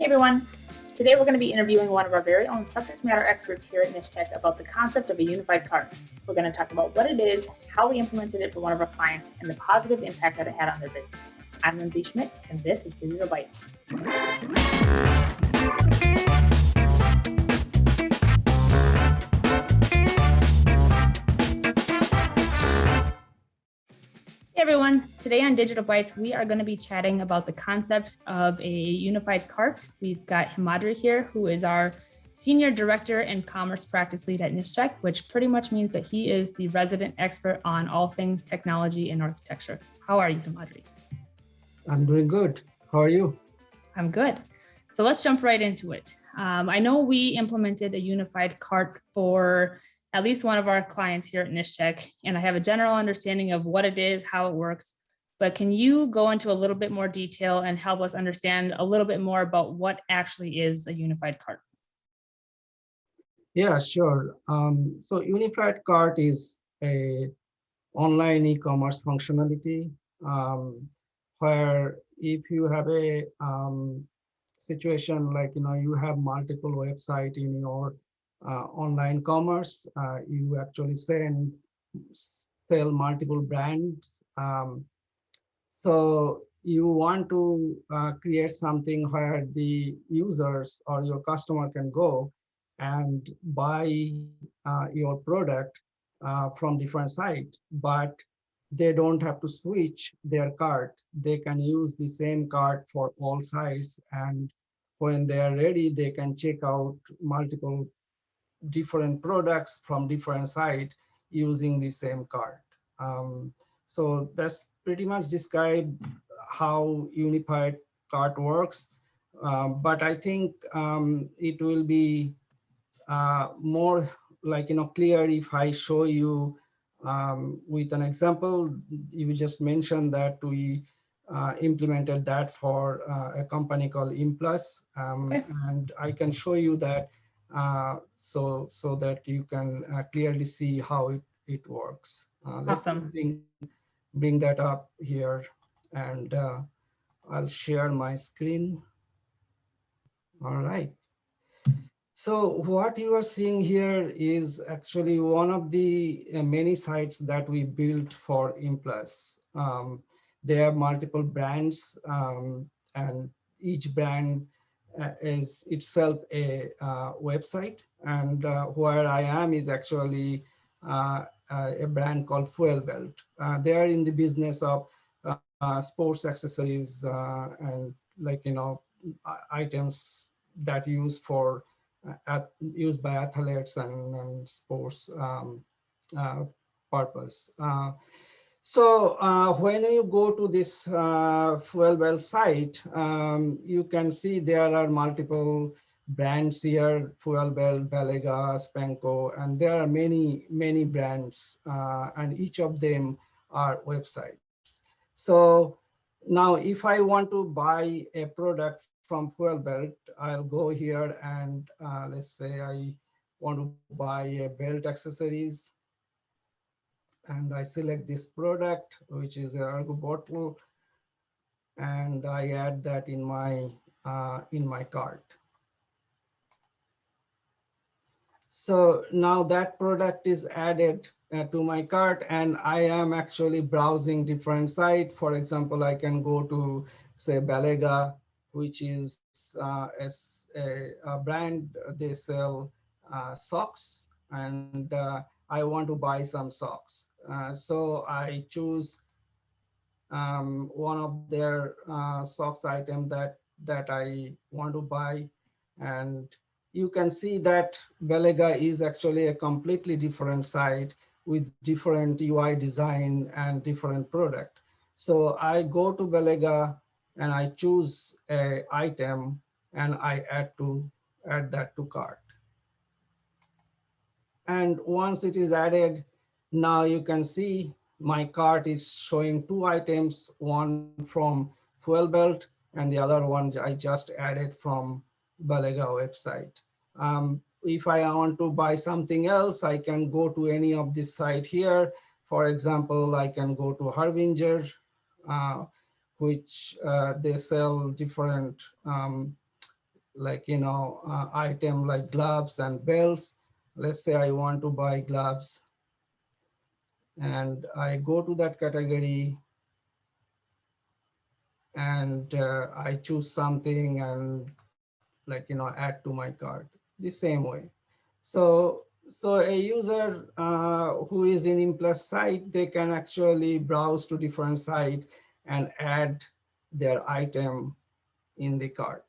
Hey everyone, today we're going to be interviewing one of our very own subject matter experts here at Nish Tech about the concept of a unified cart. We're going to talk about what it is, how we implemented it for one of our clients, and the positive impact that it had on their business. I'm Lindsey and this is Digital Bytes. Hey everyone, today on Digital Bytes, we are going to be chatting about the concept of a unified cart. We've got Himadri here, who is our Senior Director and Commerce Practice Lead at Nish Tech, which pretty much means that he is the resident expert on all things technology and architecture. How are you, Himadri? I'm doing good. How are you? I'm good. So let's jump right into it. I know we implemented a unified cart for at least one of our clients here at Nish Tech, and I have a general understanding of what it is, how it works, but can you go into a little bit more detail and help us understand a little bit more about what actually is a unified cart? Yeah, sure. So unified cart is a online e-commerce functionality where if you have a situation like you have multiple website in your online commerce, you actually sell multiple brands. So you want to create something where the users or your customer can go and buy your product from different sites, but they don't have to switch their cart. They can use the same cart for all sites, and when they are ready, they can check out multiple different products from different sites using the same cart. So that's pretty much describe how unified cart works. But I think it will be more like clear if I show you with an example. You just mentioned that we implemented that for a company called Implus, and I can show you that so that you can clearly see how it works. Awesome. Bring that up here, and I'll share my screen. All right. So what you are seeing here is actually one of the many sites that we built for Implus. There are multiple brands, and each brand is itself a website. And where I am is actually a brand called Fuel Belt. They are in the business of sports accessories and items that used by athletes and sports purpose. So when you go to this Fuel Belt site, you can see there are multiple brands here: Fuel Belt, Balega, Spanko, and there are many brands, and each of them are websites. So now if I want to buy a product from Fuel Belt, I'll go here and let's say I want to buy a belt accessories, and I select this product, which is an ergo bottle, and I add that in my cart. So now that product is added to my cart, and I am actually browsing different sites. For example, I can go to, say, Balega, which is a brand. They sell socks, and I want to buy some socks. So I choose one of their socks item that I want to buy, and you can see that Balega is actually a completely different site with different UI design and different product. So I go to Balega and I choose a item and I add that to cart. And once it is added, now you can see my cart is showing two items, one from Fuel Belt and the other one I just added from Balega website. If I want to buy something else, I can go to any of this site here. For example, I can go to Harbinger, which they sell different like, item like gloves and belts. Let's say I want to buy gloves, and I go to that category, and I choose something and, like, add to my cart the same way. So a user who is in Implus site, they can actually browse to different site and add their item in the cart.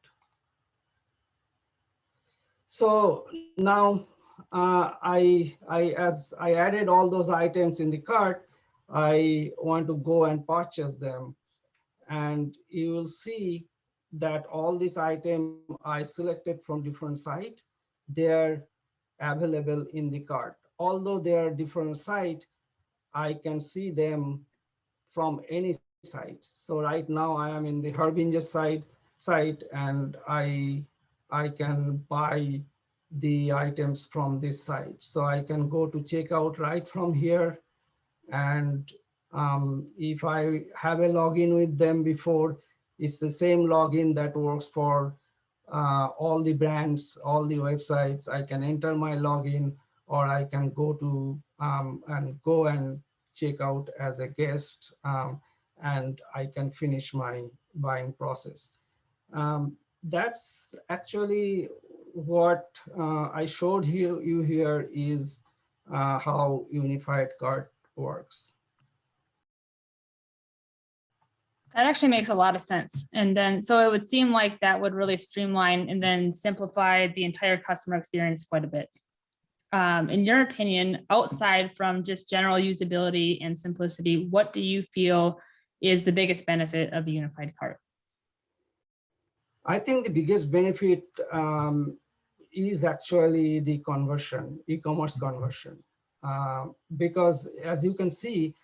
So now as I added all those items in the cart, I want to go and purchase them. And you will see that all these items I selected from different site, they're available in the cart. Although they are different site, I can see them from any site. So right now I am in the Harbinger site, and I can buy the items from this site. So I can go to checkout right from here. And if I have a login with them before, it's the same login that works for all the brands, all the websites. I can enter my login, or I can go to and check out as a guest, and I can finish my buying process. That's actually what I showed you here is how unified cart works. That actually makes a lot of sense. And then, so it would seem like that would really streamline and then simplify the entire customer experience quite a bit. In your opinion, outside from just general usability and simplicity, what do you feel is the biggest benefit of a unified cart? I think the biggest benefit is actually the conversion, e-commerce conversion, because as you can see,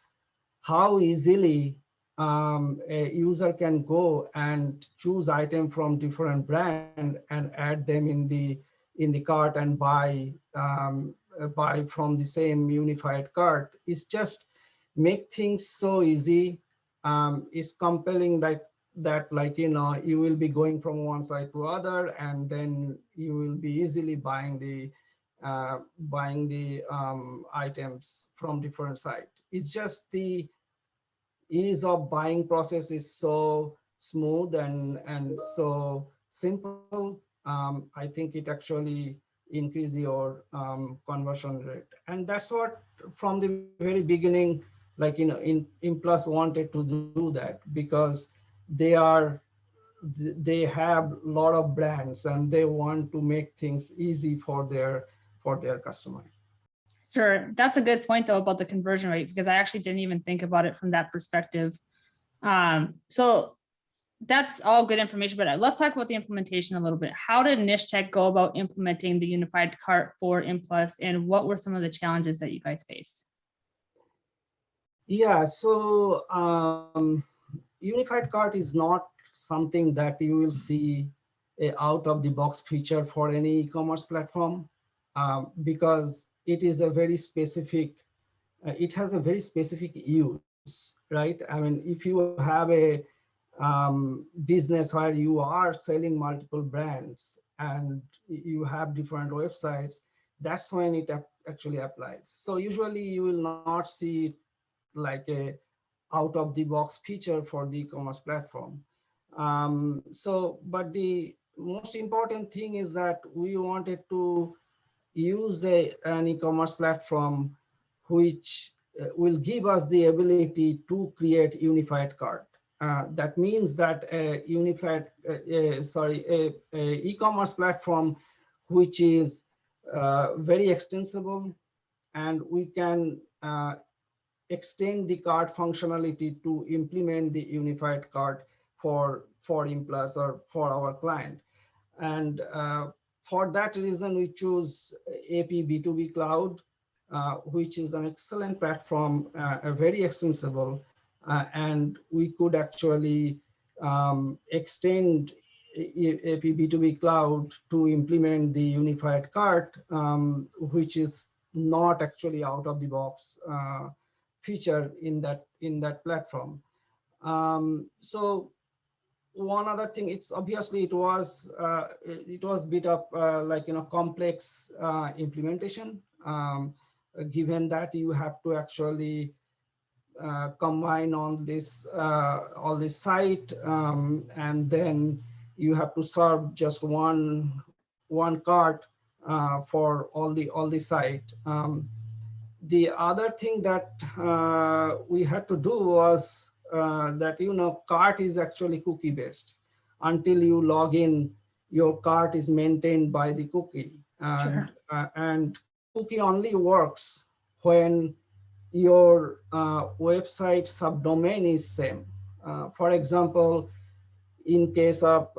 how easily a user can go and choose item from different brand and add them in the cart and buy from the same unified cart. It's just make things so easy. It's compelling that like, you will be going from one side to other, and then you will be easily buying the items from different sites. It's just the ease of buying process is so smooth and so simple. I think it actually increase your conversion rate, and that's what from the very beginning, like, Implus wanted to do that, because they have a lot of brands and they want to make things easy for their customer. Sure. That's a good point, though, about the conversion rate, because I actually didn't even think about it from that perspective. So that's all good information, but let's talk about the implementation a little bit. How did Nish Tech go about implementing the unified cart for Implus, and what were some of the challenges that you guys faced? Yeah, so unified cart is not something that you will see a out of the box feature for any e-commerce platform, because it is a very specific, it has a very specific use, right? I mean, if you have a business where you are selling multiple brands and you have different websites, that's when it actually applies. So usually you will not see like a out of the box feature for the e-commerce platform. But the most important thing is that we wanted to use an e-commerce platform which will give us the ability to create unified cart. That means that a e-commerce platform which is very extensible, and we can extend the cart functionality to implement the unified cart for Implus or for our client. And for that reason, we choose AP B2B Cloud, which is an excellent platform, very extensible, and we could actually extend AP B2B Cloud to implement the unified cart, which is not actually out of the box feature in that platform. So one other thing, it's obviously it was bit of complex implementation, given that you have to actually combine all this site, and then you have to serve just one cart for all the site. The other thing that we had to do was that cart is actually cookie based. Until you log in, your cart is maintained by the cookie, Sure. and cookie only works when your website subdomain is same. For example, in case of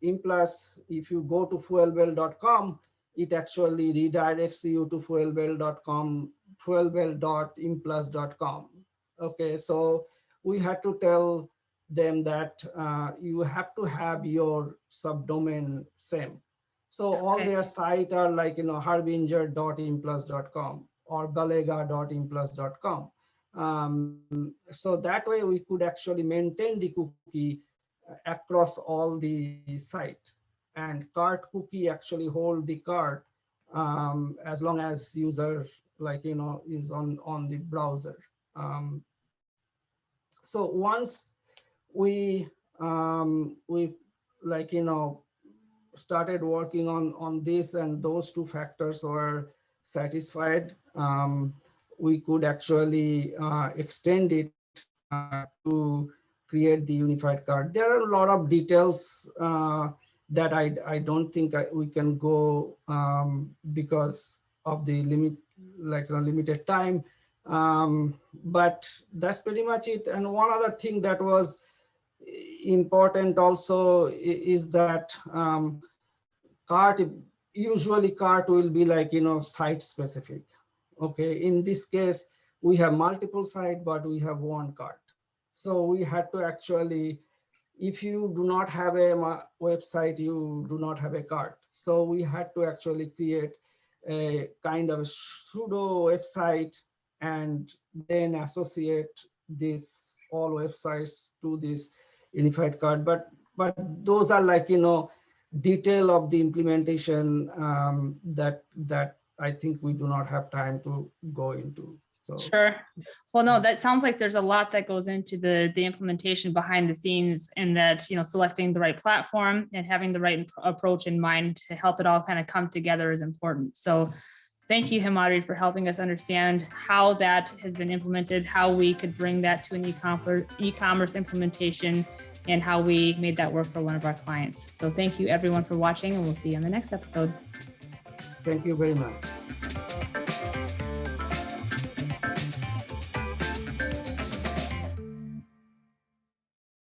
Implus, if you go to fuelwell.com, it actually redirects you to fuelwell.com, fuelwell.implus.com. Okay, so we had to tell them that you have to have your subdomain same. So all Okay. their sites are like harbinger.implus.com or galega.implus.com. So that way we could actually maintain the cookie across all the site, and cart cookie actually hold the cart as long as user is on the browser. So once we started working on this, and those two factors were satisfied, we could actually extend it to create the unified card. There are a lot of details that I don't think we can go because of the limited time. But that's pretty much it. And one other thing that was important also is that usually cart will be site specific. Okay, in this case we have multiple sites, but we have one cart. So we had to actually, if you do not have a website, you do not have a cart. So we had to actually create a kind of pseudo website and then associate this all websites to this unified cart. But those are detail of the implementation that I think we do not have time to go into. So Sure. Well, no, that sounds like there's a lot that goes into the implementation behind the scenes, and that, selecting the right platform and having the right approach in mind to help it all kind of come together is important. So thank you, Himadri, for helping us understand how that has been implemented, how we could bring that to an e-commerce implementation, and how we made that work for one of our clients. So thank you everyone for watching, and we'll see you on the next episode. Thank you very much.